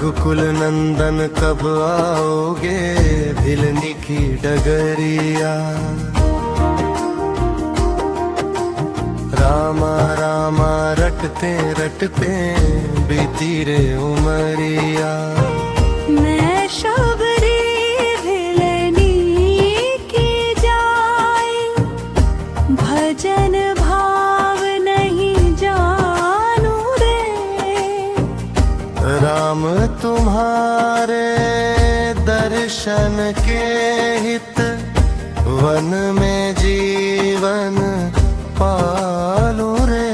रघुकुल नंदन कब आओगे भिलनी की डगरिया। रामा रामा रटते रटते बीती रे उमरिया। मैं शबरी भिलनी की जाए, भजन भाव नहीं जानू रे। राम तुम्हारे दर्शन के हित वन में जीवन पालू रे।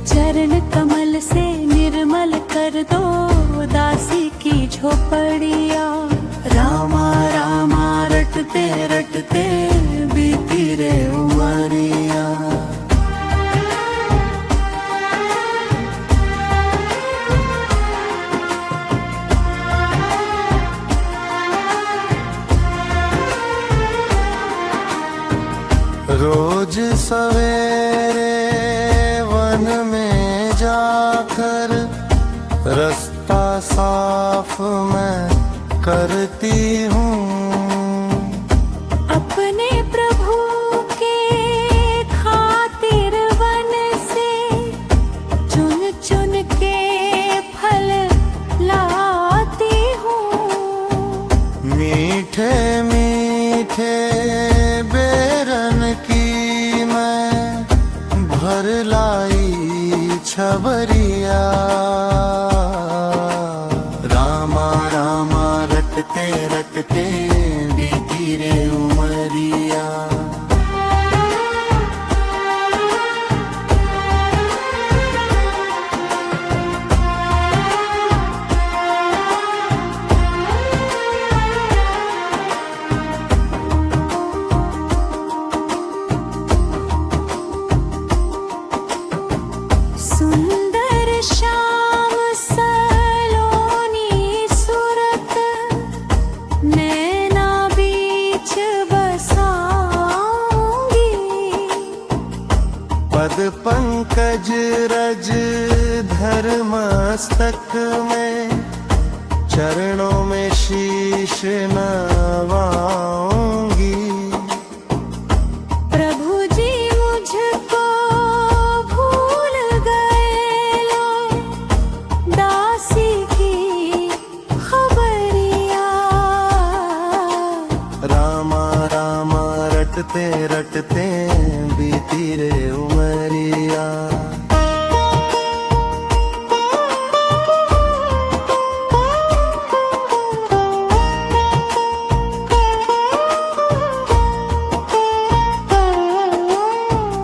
चरण कमल से निर्मल कर दो दासी की झोपड़िया। रामा रामा रटते रटते बीती रे उमरिया। रोज सवेरे वन में जाकर रास्ता साफ मैं करती हूँ। अपने प्रभु के खातिर वन से चुन चुन के फल लाती हूँ। मीठे मीठे बेरन की मैं भर लाई छबरिया। रामा रामा रटते रटते बीती रे उमरिया। सुंदर श्याम सलोनी सूरत, नैना बीच बसाऊंगी। पद पंकज रज धर मस्तक में चरणों में शीश नवाऊंगी। प्रभु जी मुझको भूल गए, लो दासी की खबरिया। रामा रामा रटते रटते बीती रे उमरिया।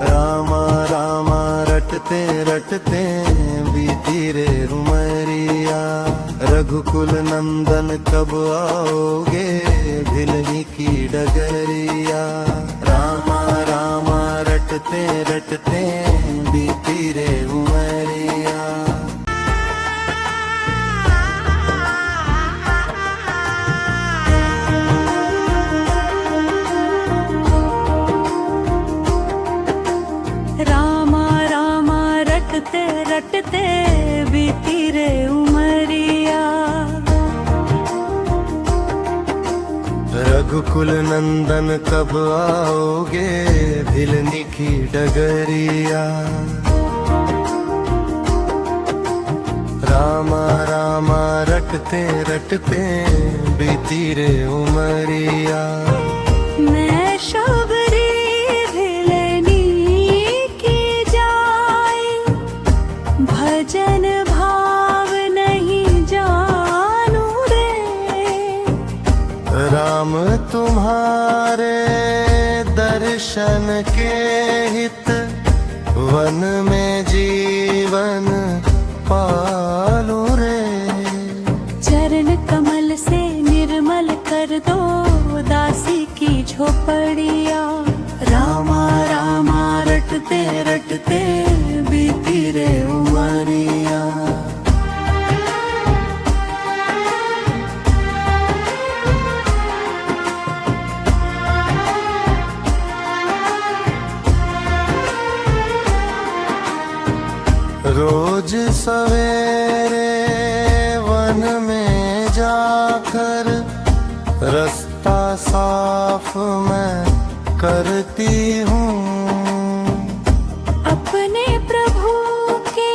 रामा रामा रटते रटते बीती रे उमरिया। रघुकुल नंदन कब आओगे भिलनी की डगरिया। रामा रामा रटते रटते बीती रे उमरिया। रामा रामा रटते रटते बीती रे उमरिया। रघुकुल नंदन कब आओगे भिलनी की डगरिया। रामा रामा रटते रटते बीती रे उमरिया। मैं शबरी भिलनी की जाए, भजन भाव नहीं जानू रे। राम तुम्हारे दर्शन के हित वन में जीवन पालू रे। चरण कमल से निर्मल कर दो दासी की झोपड़िया। रामा रामा रटते रटते बीती रे उमरिया। रोज सवेरे वन में जाकर रास्ता साफ मैं करती हूँ। अपने प्रभु के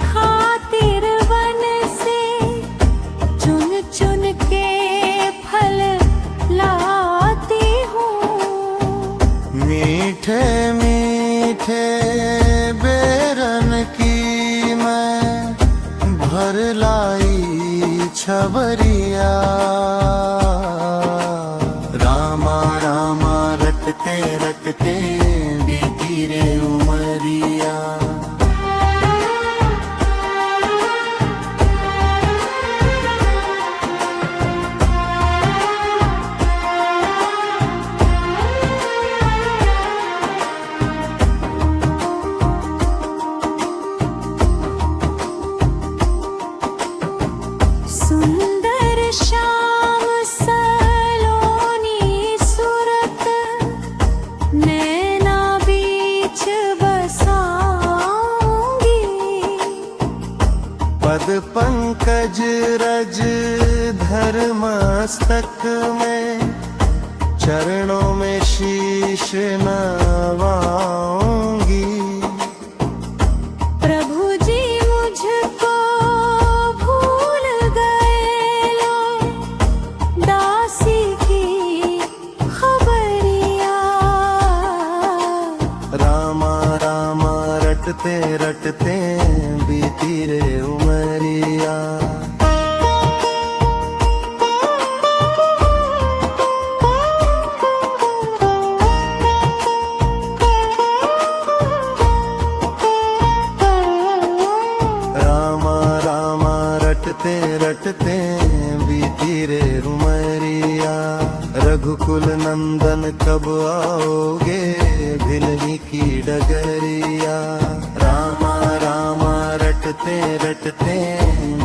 खातिर वन से चुन चुन के फल लाती हूँ। मीठे मीठे बेरन की मैं भर लाई छबरिया। रामा रामा रटते रटते बीती रे उमरिया। सुंदर श्याम सलोनी सूरत नैना बीच बसाऊंगी। पद पंकज रज धर मस्तक में चरणों में शीश नवाऊंगी। प्रभु जी मुझको भूल गए लो दासी की खबरिया। रामा रामा रटते रटते बीती रे उमरिया। रामा रामा रटते रटते बीती रे उमरिया। रघुकुल नंदन कब आओगे भिलनी की डगरिया। रामा रामा रटते रटते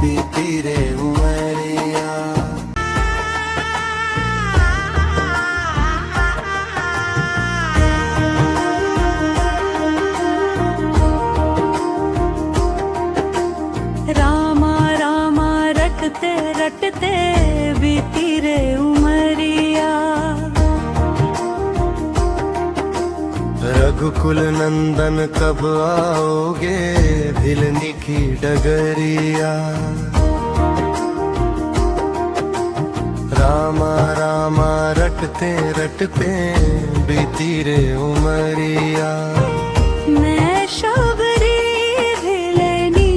बीती रे उमरिया। रामा रामा रटते रटते बीती रे उमरिया। रघुकुल नंदन कब आओगे भिलनी की डगरिया। रामा रामा रटते रटते बीती रे उमरिया। मैं शबरी भिलनी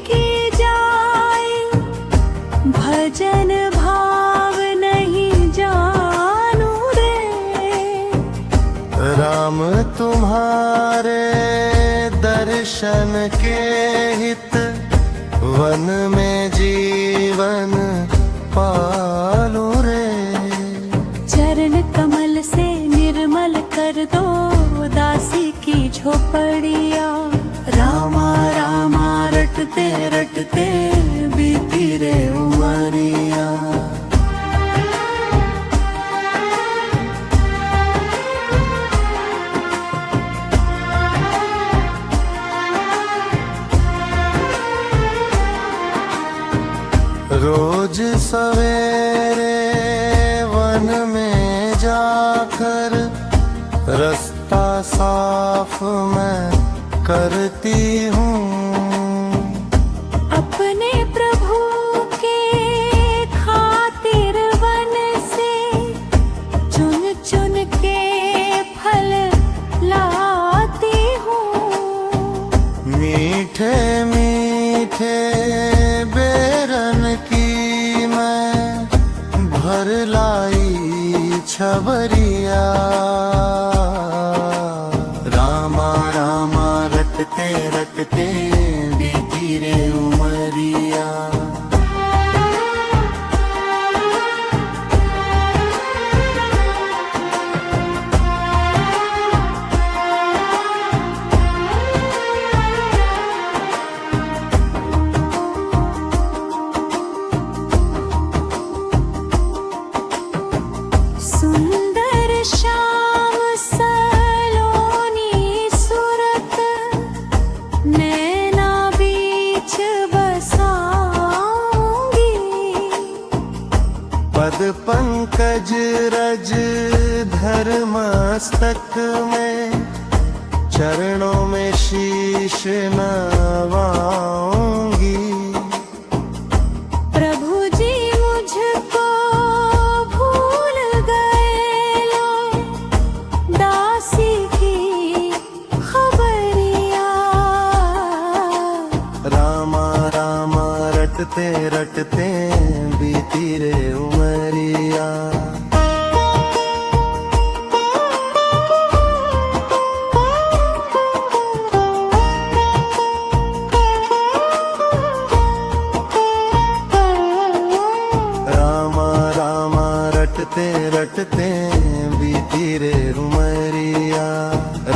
की जाए भजन भाव नहीं जानू रे। राम तुम्हारे दर्शन के हित वन में जीवन पालू रे। चरण कमल से निर्मल कर दो दासी की झोपड़िया। रामा रामा रटते रटते बीती रे उमरिया। रोज सवेरे वन में जाकर रास्ता साफ मैं करती हूँ। अपने प्रभु के खातिर वन से चुन चुन के फल लाती हूँ। मीठे मीठे बेरन की मैं भर लाई छबरिया। रामा रामा रटते रटते बीती रे उमरिया। सुंदर श्याम सलोनी सूरत नैना बीच मस्तक में, चरणों में शीश नवाऊंगी। प्रभु जी मुझको भूल गए लो, दासी की खबरिया। रामा रामा रटते रटते बीती रे उमरिया। रामा रामा रटते रटते बीती रे उमरिया।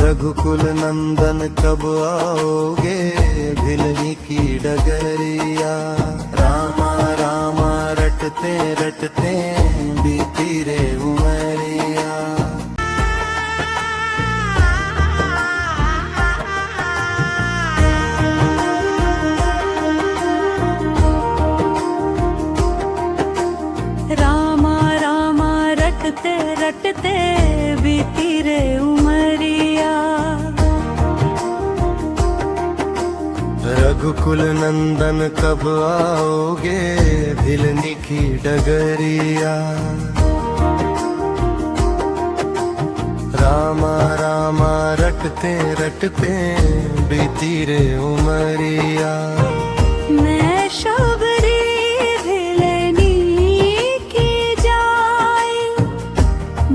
रघुकुल नंदन कब आओगे भिलनी की डगरिया। रामा रामा रटते रटते बीती रे उमरिया। रामा रामा रटते रटते बीती रे उमरिया। रघुकुल नंदन कब आओगे भिलनी की डगरिया। रामा रामा रटते रटते बीती रे उमरिया। मैं शबरी भिलनी की जाए,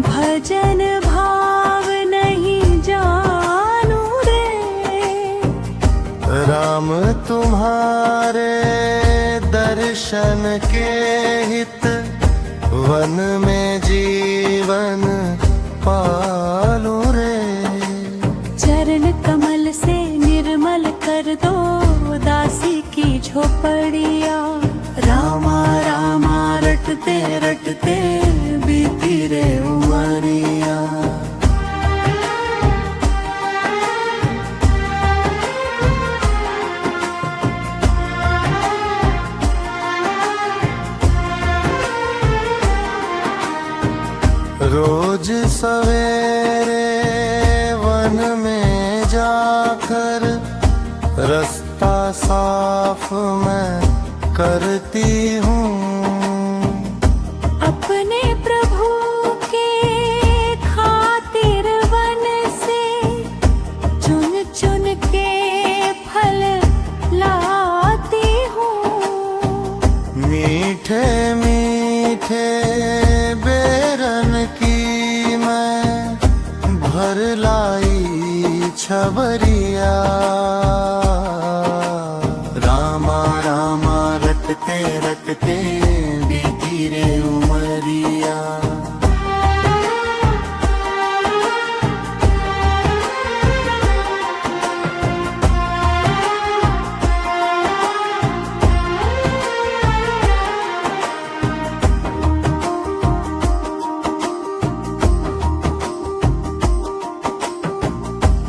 भजन भाव नहीं जानू रे। राम तुम्हारे दर्शन के हित, वन में जीवन पालू रे। चरण कमल से निर्मल कर दो दासी की झोपड़िया। रामा रामा रटते रटते बीती रे उमरिया। रोज सवेरे वन में जाकर रास्ता साफ मैं करती हूँ। अपने प्रभु के खातिर वन से चुन चुन के फल लाती हूँ। मीठे मीठे बेरन की मैं भर लाई छबरिया। रामा रामा रटते रटते बीती रे उमरिया।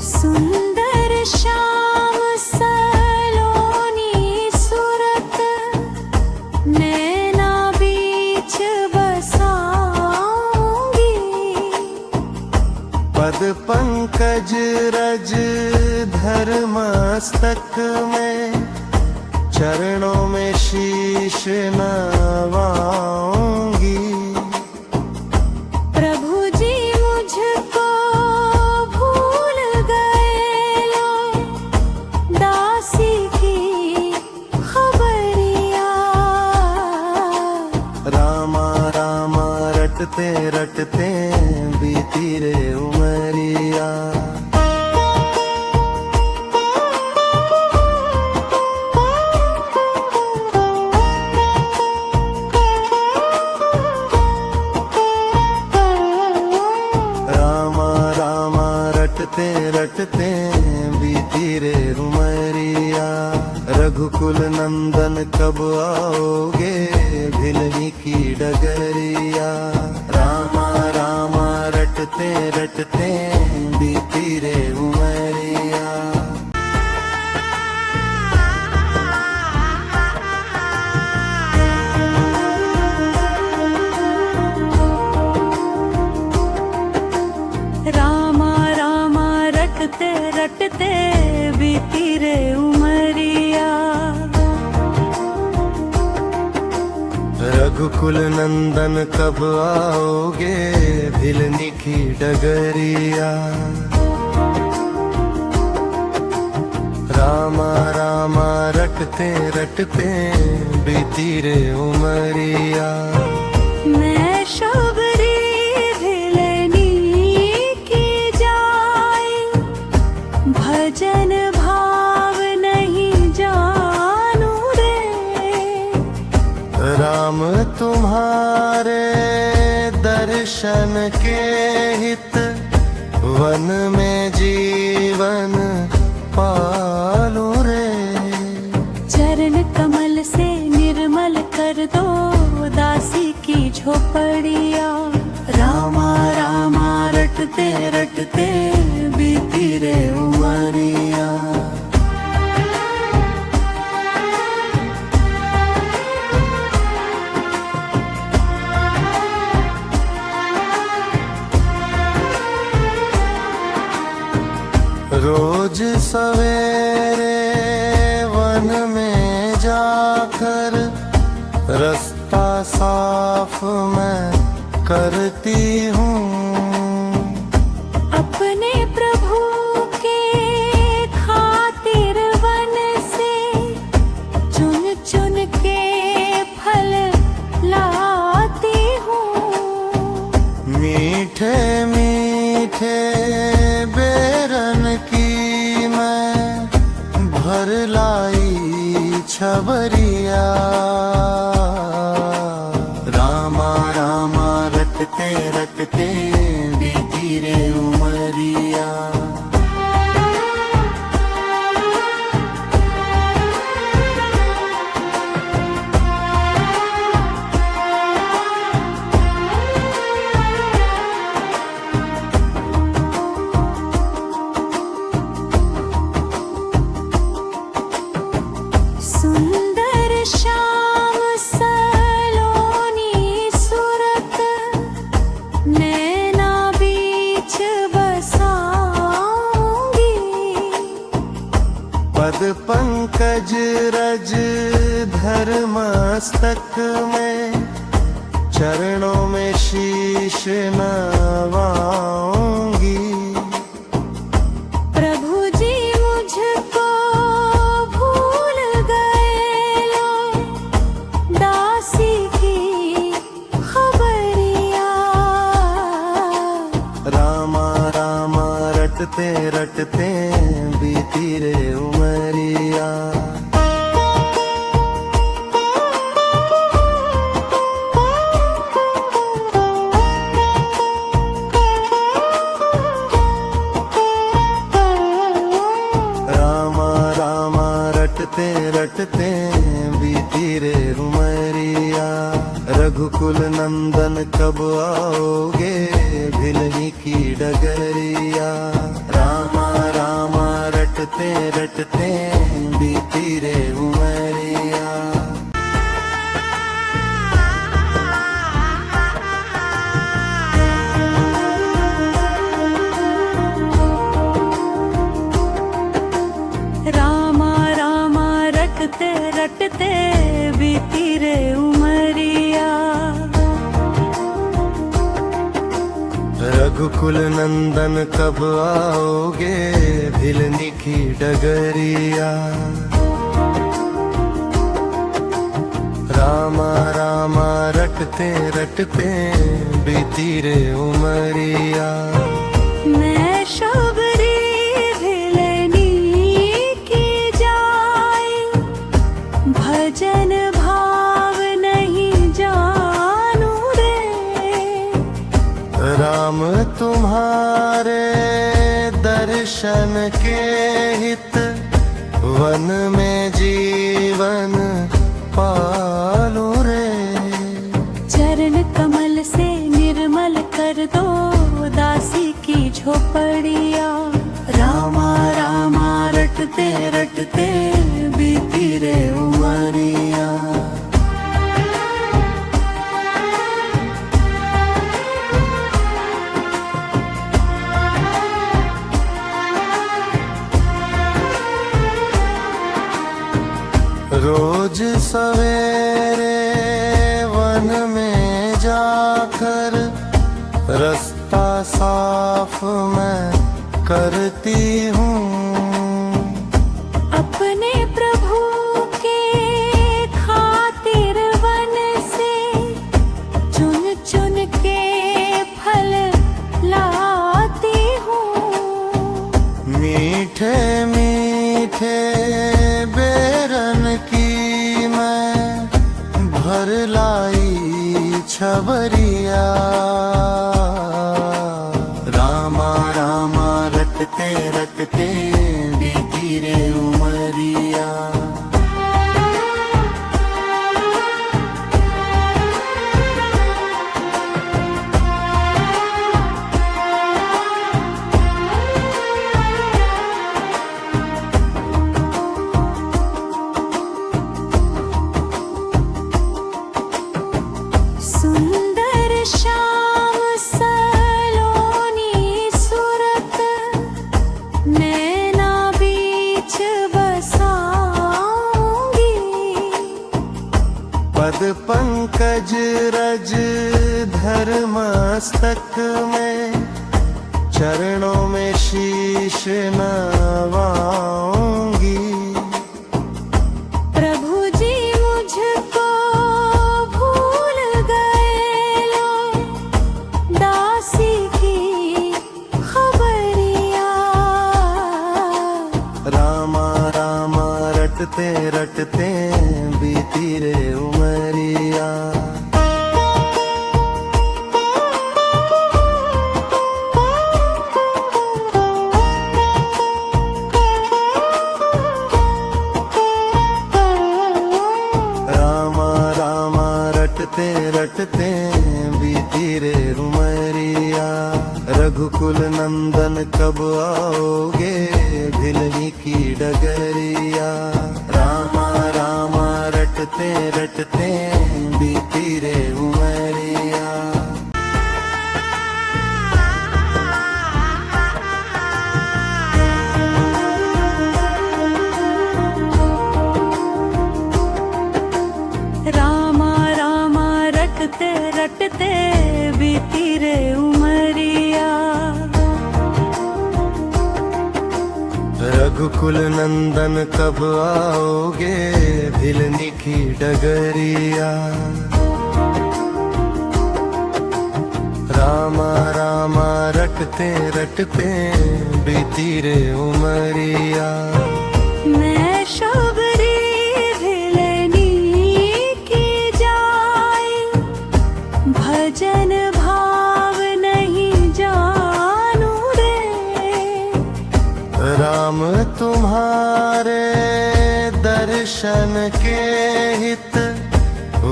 सुंदर श्याम सलोनी सूरत, नैना बीच बसाऊंगी। पद पंकज रज धर मस्तक में, चरणों में शीश नवाऊंगी। प्रभु जी मुझको भूल गए लो, दासी की खबरिया। रामा रामा रटते रटते बीती रे उमरिया। रामा रामा रटते रटते बीती रे उमरिया। रघुकुल नंदन कब आओगे भिलनी की डगरिया। रामा रामा रटते रटते बीती रे उमरिया। रामा रटते रटते बीती रे उमरिया। रघुकुल नंदन कब आओगे भिलनी की डगरिया। रामा रामा रटते रटते बीती रे उमरिया। मैं शबरी भिलनी की जाए भजन भाव नहीं जानू रे। राम तुम्हारे दर्शन के हित वन में जीवन पालू रे। चरण कमल से निर्मल कर दो दासी की झोपड़िया। रामा रामा रटते रटते बीती रे उमरिया। रोज सवेरे वन में जाकर रास्ता साफ मैं करती हूँ। अपने प्रभु के खातिर वन से चुन चुन के फल लाती हूँ। मीठे मीठे बेरन की मैं भर लाई छबरिया। रामा रामा रटते रटते बीती रे उमरिया। सुंदर श्याम सलोनी सूरत नैना बीच बसाऊंगी। पद पंकज रज धर मस्तक में चरणों में शीश नवाऊंगी। प्रभु जी मुझको भूल गए लो दासी की खबरिया। रामा रामा रटते रटते बीती रे उमरिया। रामा रामा रटते रटते बीती रे उमरिया। रघुकुल नंदन कब आओगे भिलनी की डगरिया। रामा रामा रटते रटते बीती रे उमरिया। रामा रामा रटते रटते बीती रे उमरिया। रघुकुल नंदन कब आओगे भिलनी की डगरिया। रामा रामा रटते रटते बीती रे उमरिया। मैं शबरी भिलनी की जाए भजन भाव नहीं जानू रे। राम तुम्हारे दर्शन के हित वन में जीवन पालू रे। चरण कमल से निर्मल कर दो दासी की झोपड़िया। रामा रामा रटते रटते बीती रे उमरिया। रोज सवेरे वन में जाकर रास्ता साफ मैं करती हूँ। अपने प्रभु के खातिर वन से चुन चुन के फल लाती हूँ। मीठे मीठे बेरन की मैं भर लाई छबरिया। रामा रामा रटते रटते बीती रे उमरिया। सुंदर श्याम सलोनी सूरत नैना बीच बसाऊंगी। पद पंकज रज धर मस्तक में चरणों में शीश नवाऊंगी। प्रभु जी मुझको भूल गए लो दासी की खबरिया। रामा रामा रटते रटते बीती रे उमरिया। रामा रामा रटते रटते बीती रे उमरिया। रघुकुल नंदन कब आओगे भिलनी की डगरिया। रामा रामा रटते रटते बीती रे उमरिया। रामा रामा रटते रटते बीती रे उमरिया। रघुकुल नंदन कब आओगे भिलनी की डगरिया। रामा रामा रटते रटते बीती रे उमरिया। मैं शबरी भिलनी की जाए भजन भाव नहीं जानू रे। राम तुम्हारे दर्शन के हित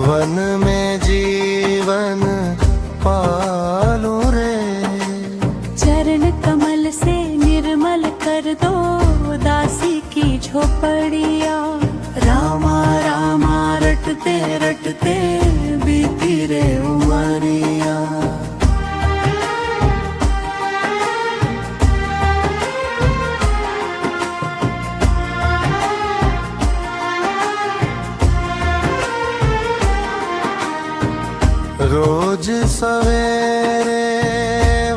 वन में जीवन पालू रे। चरण कमल से निर्मल कर दो दासी की झोपड़िया। रामा रामा रटते रटते बीती रे उमरिया। रोज सवेरे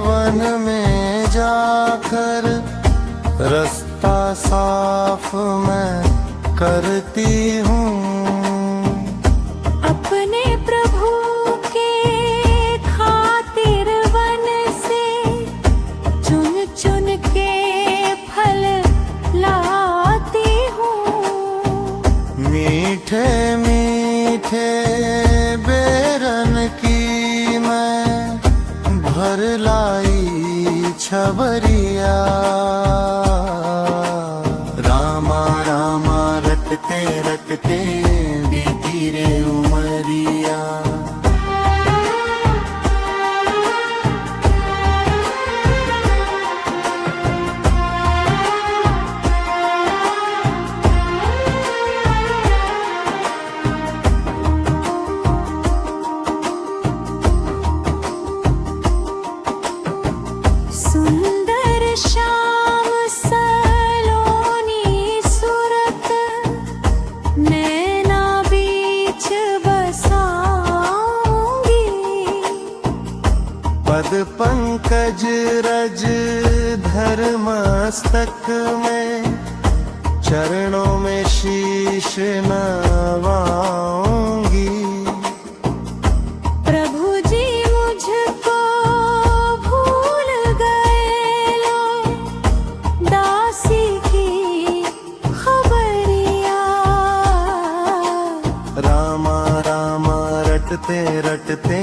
वन में जाकर रास्ता साफ मैं करती हूँ। अपने प्रभु के खातिर वन से चुन चुन के फल लाती हूँ। मीठे मीठे बेरन की मैं भर लाई छबरिया। रामा रामा रटते रटते बीती रे उमरिया। मस्तक में चरणों में शीश नवाऊंगी। प्रभु जी मुझको भूल गए लो, दासी की खबरिया। रामा रामा रटते रटते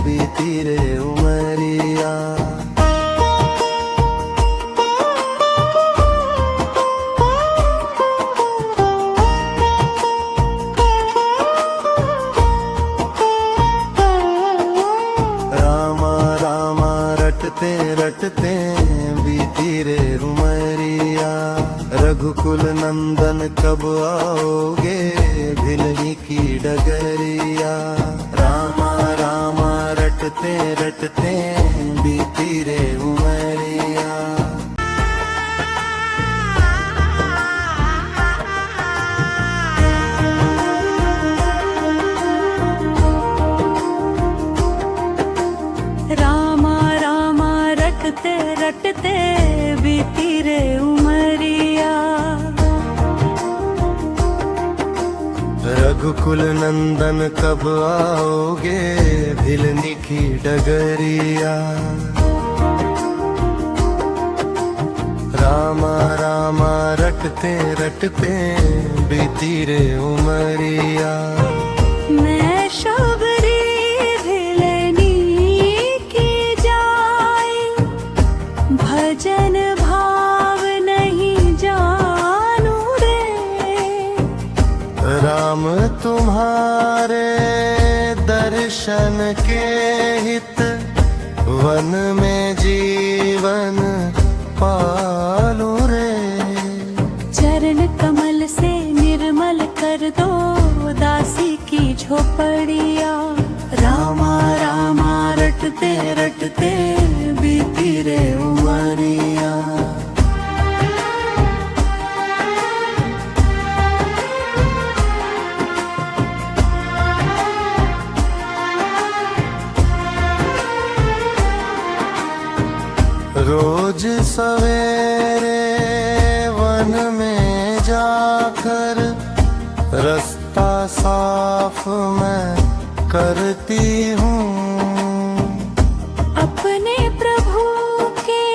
बीती रे उमरिया। रामा रामा रटते रटते बीती रे उमरिया। रघुकुल नंदन कब आओगे भिलनी की डगरिया। रामा रामा रटते रटते बीती रे उमरिया। रामा रामा रटते रटते बीती रे उमरिया। रघुकुल नंदन कब आओगे भिलनी की डगरिया। रामा रामा रटते रटते बीती रे उमरिया। मैं शबरी भिलनी की जाए, भजन भाव नहीं जानू रे। राम तुम्हारे दर्शन के हित वन में जीवन पालू रे। चरण कमल से निर्मल कर दो दासी की झोपड़िया। रामा रामा रटते रटते बीती रे उमरिया। रोज सवेरे वन में जाकर रास्ता साफ मैं करती हूँ। अपने प्रभु के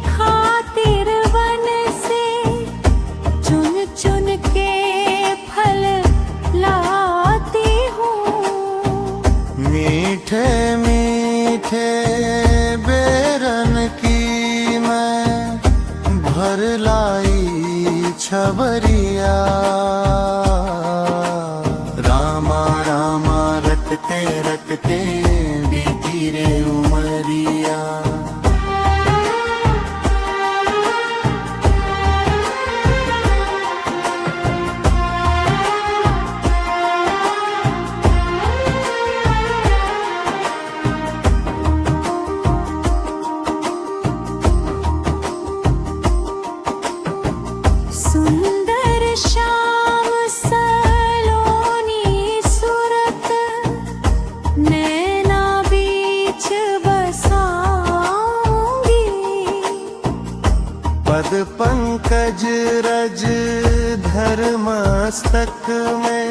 खातिर वन से चुन चुन के फल लाती हूँ। मीठे मीठे बेरन की मैं भर लाई छबरिया। रामा रामा रटते रटते बीती रे उमरिया। सुंदर श्याम सलोनी सूरत, नैना बीच बसाऊंगी। पद पंकज रज धर मस्तक में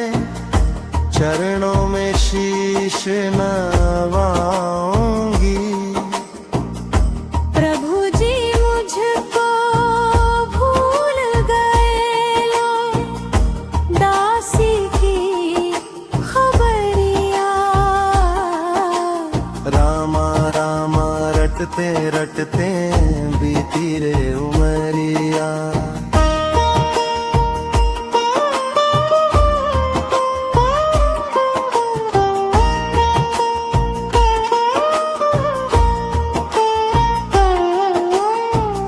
चरणों में शीश नवाऊंगी। प्रभु जी मुझको भूल गए लो, दासी की खबरिया। रामा रामा रटते रटते बीती रे उमरिया।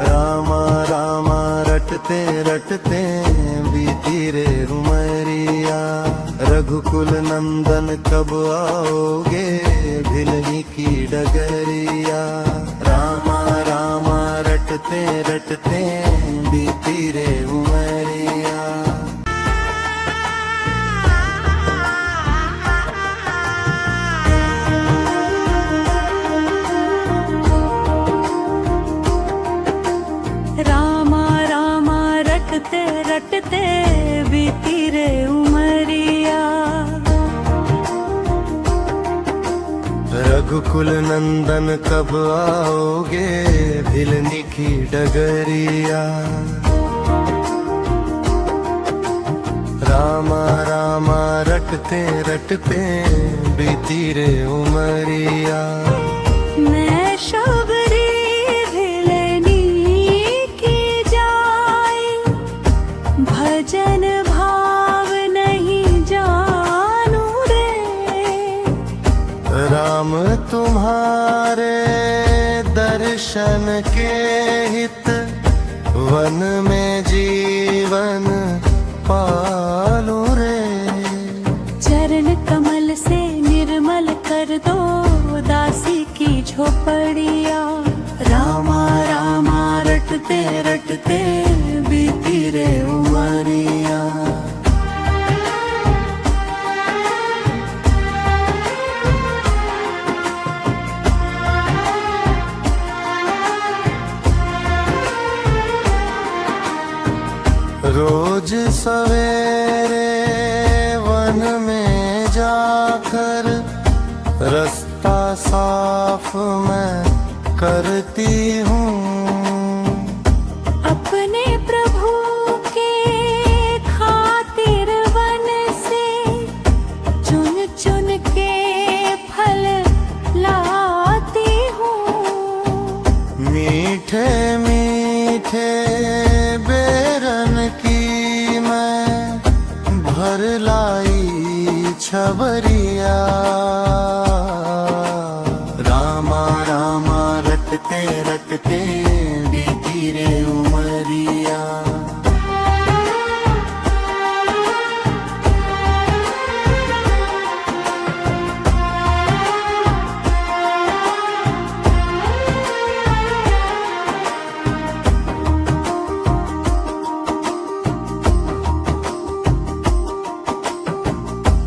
रामा रामा रटते रटते बीती रे उमरिया। रघुकुल नंदन कब आओगे भिलनी की डगरिया। रामा रामा रटते रटते बीती रे उमरिया। राम रटते रटते बीती रे उमरिया। रघुकुल नंदन कब आओगे भिलनी की डगरिया। रामा रामा रटते रटते बीती रे उमरिया। मैं शबरी भिलनी की जाए भजन भाव नहीं जानू रे। राम तुम्हारे दर्शन के हित वन में जीवन पालू रे। चरण कमल से निर्मल कर दो दासी की झोपड़िया। रामा रामा रटते रटते बीती रे उमरिया। रोज सवेरे वन में जाकर रास्ता साफ मैं करती हूँ। अपने प्रभु के खातिर वन से चुन चुन के फल लाती हूँ। मीठे मीठे बेरन की मैं भर लाई छबरिया। रामा रामा रटते रटते बीती रे उमरिया।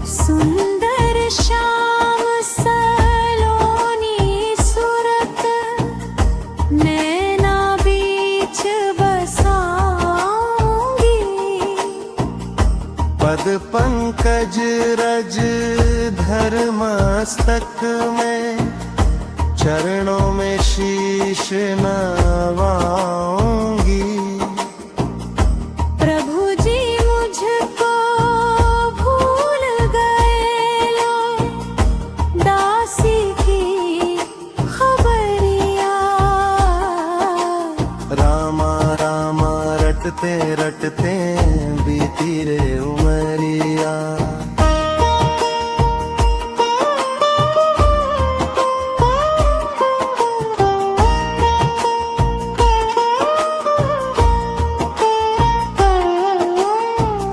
सुंदर श्याम सलोनी सूरत नैना बीच बसाऊंगी। पद पंकज रज धर मस्तक में चरणों में शीश नवाऊंगी। प्रभु जी मुझको भूल गए लो दासी की खबरिया। रामा रामा रटते रटते बीती रे उमरिया।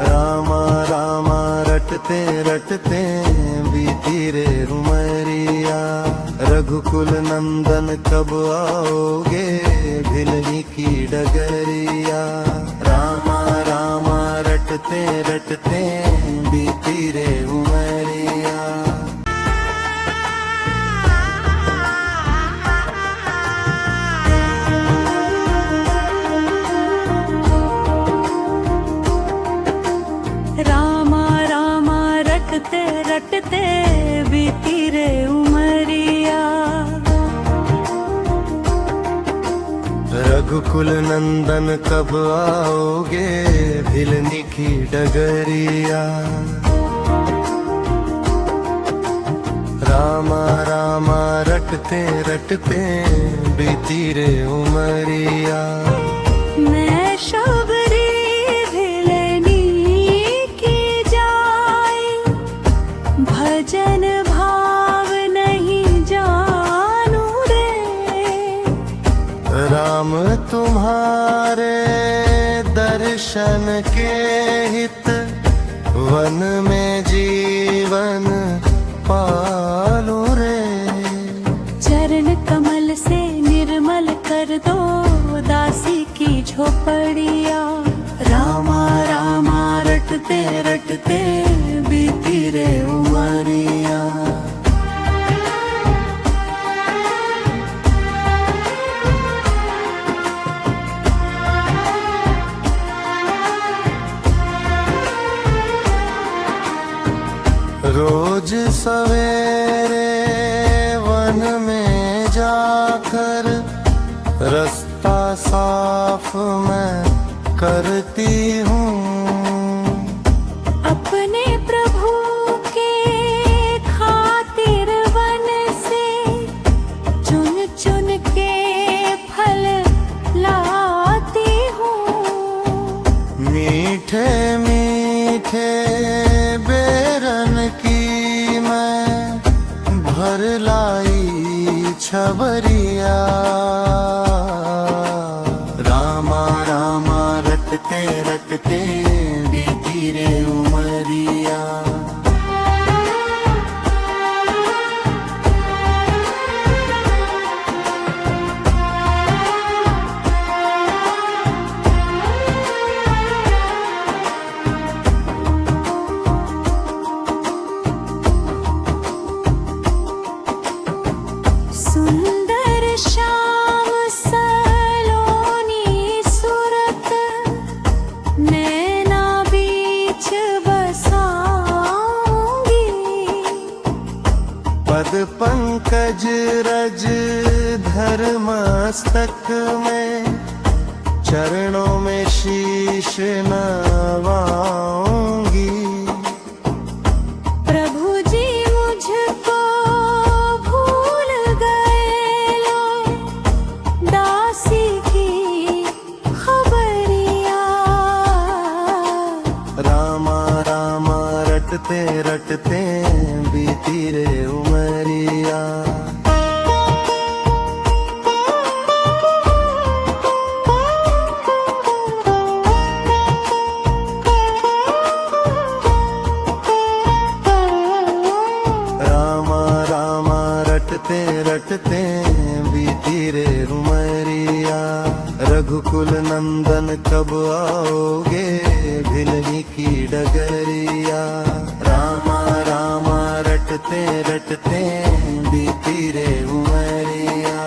रामा रामा रटते रटते बीती रे उमरिया। रघुकुल नंदन कब आओगे भिलनी की डगरिया। रामा रामा रटते रटते बीती रे उमरिया। रामा रामा रटते रटते बीती रे उमरिया। रघुकुल नंदन कब आओगे भिलनी की डगरिया। रामा रामा रटते रटते बीती रे उमरिया। मैं शबरी भिलनी की जाए भजन भाव नहीं जानू रे। राम तुम्हारे दर्शन के हित वन में जीवन पालू रे। चरण कमल से निर्मल कर दो दासी की झोपड़िया। रामा रामा रटते रटते बीती रे उमरिया। रोज सवेरे वन में जाकर रास्ता साफ मैं करती हूँ। अपने प्रभु के खातिर वन से चुन चुन के फल लाती हूँ। मीठे मीठे बेरन की मैं भर लाई छबरिया। रामा रामा रटते रटते बीती रे उमरिया। सुंदर श्याम सलोनी सूरत नैना बीच बसाऊंगी। पद पंकज रज धर मस्तक में चरणों में शीश नवाऊंगी। प्रभु जी मुझको भूल गए लो दासी की खबरिया। रामा रामा रटते रटते बीती रे उमरिया। रामा रामा रटते रटते बीती रे उमरिया। रघुकुल नंदन कब आओगे भिलनी की डगरिया। रामा रामा रटते रटते बीती रे उमरिया।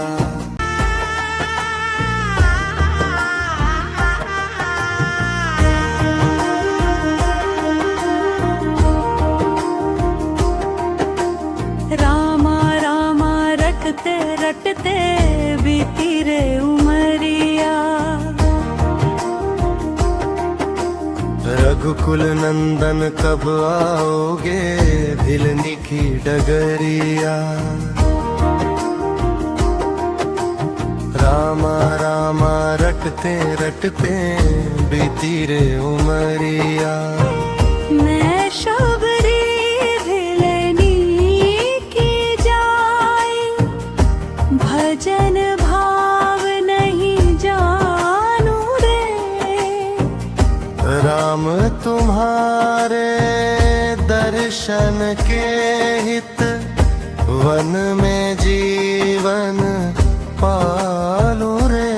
रामा रामा रटते रटते बीती रे उमरिया। रघुकुल नंदन कब आओगे भिलनी की डगरिया। रामा रामा रटते रटते बीती रे उमरिया। मैं शबरी भिलनी की जाए भजन भाव नहीं जानू रे। राम तुम्हारे दर्शन के हित वन में जीवन पालू रे।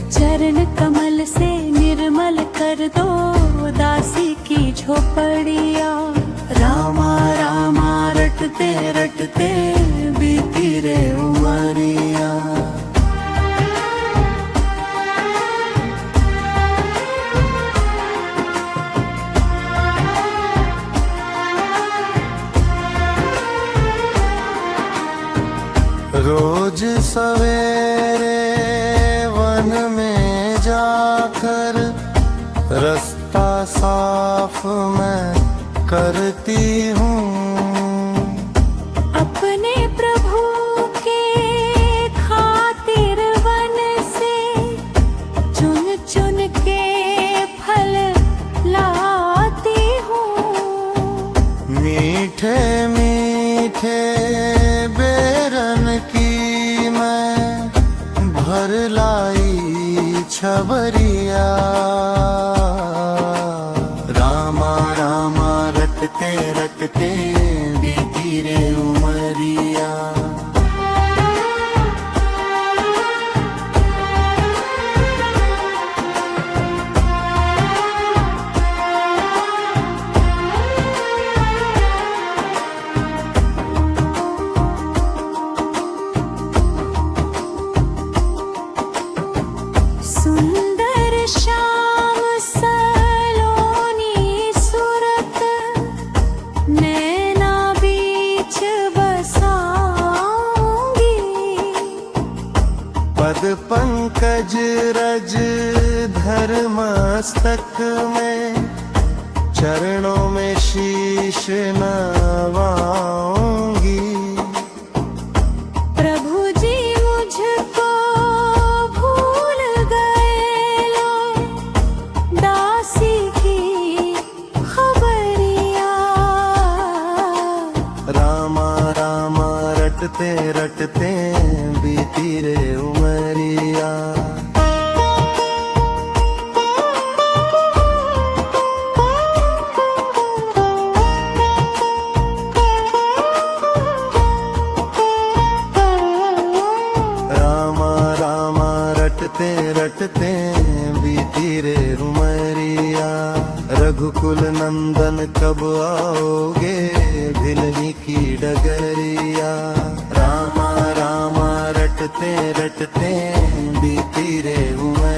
चरण कमल से निर्मल कर दो दासी की झोपड़िया। रामा रामा रटते रटते बीती रे उमरिया। रोज सवेरे वन में जाकर रास्ता साफ मैं करती हूँ। अपने प्रभु के खातिर वन से चुन चुन के फल लाती हूँ। मीठे मीठे बेरन की मैं भर लाई छबरिया। रामा रामा रटते रटते पुस्तक में चरणों में शीश नवाऊंगी। प्रभु जी मुझको भूल गए लो, दासी की खबरिया। रामा रामा रटते रटते बीती रे उमरिया। रामा रामा रटते रटते बीती रे उमरिया। रघुकुल नंदन कब आओगे भिलनी की डगरिया। रामा रामा रटते रटते बीती रे उमरिया।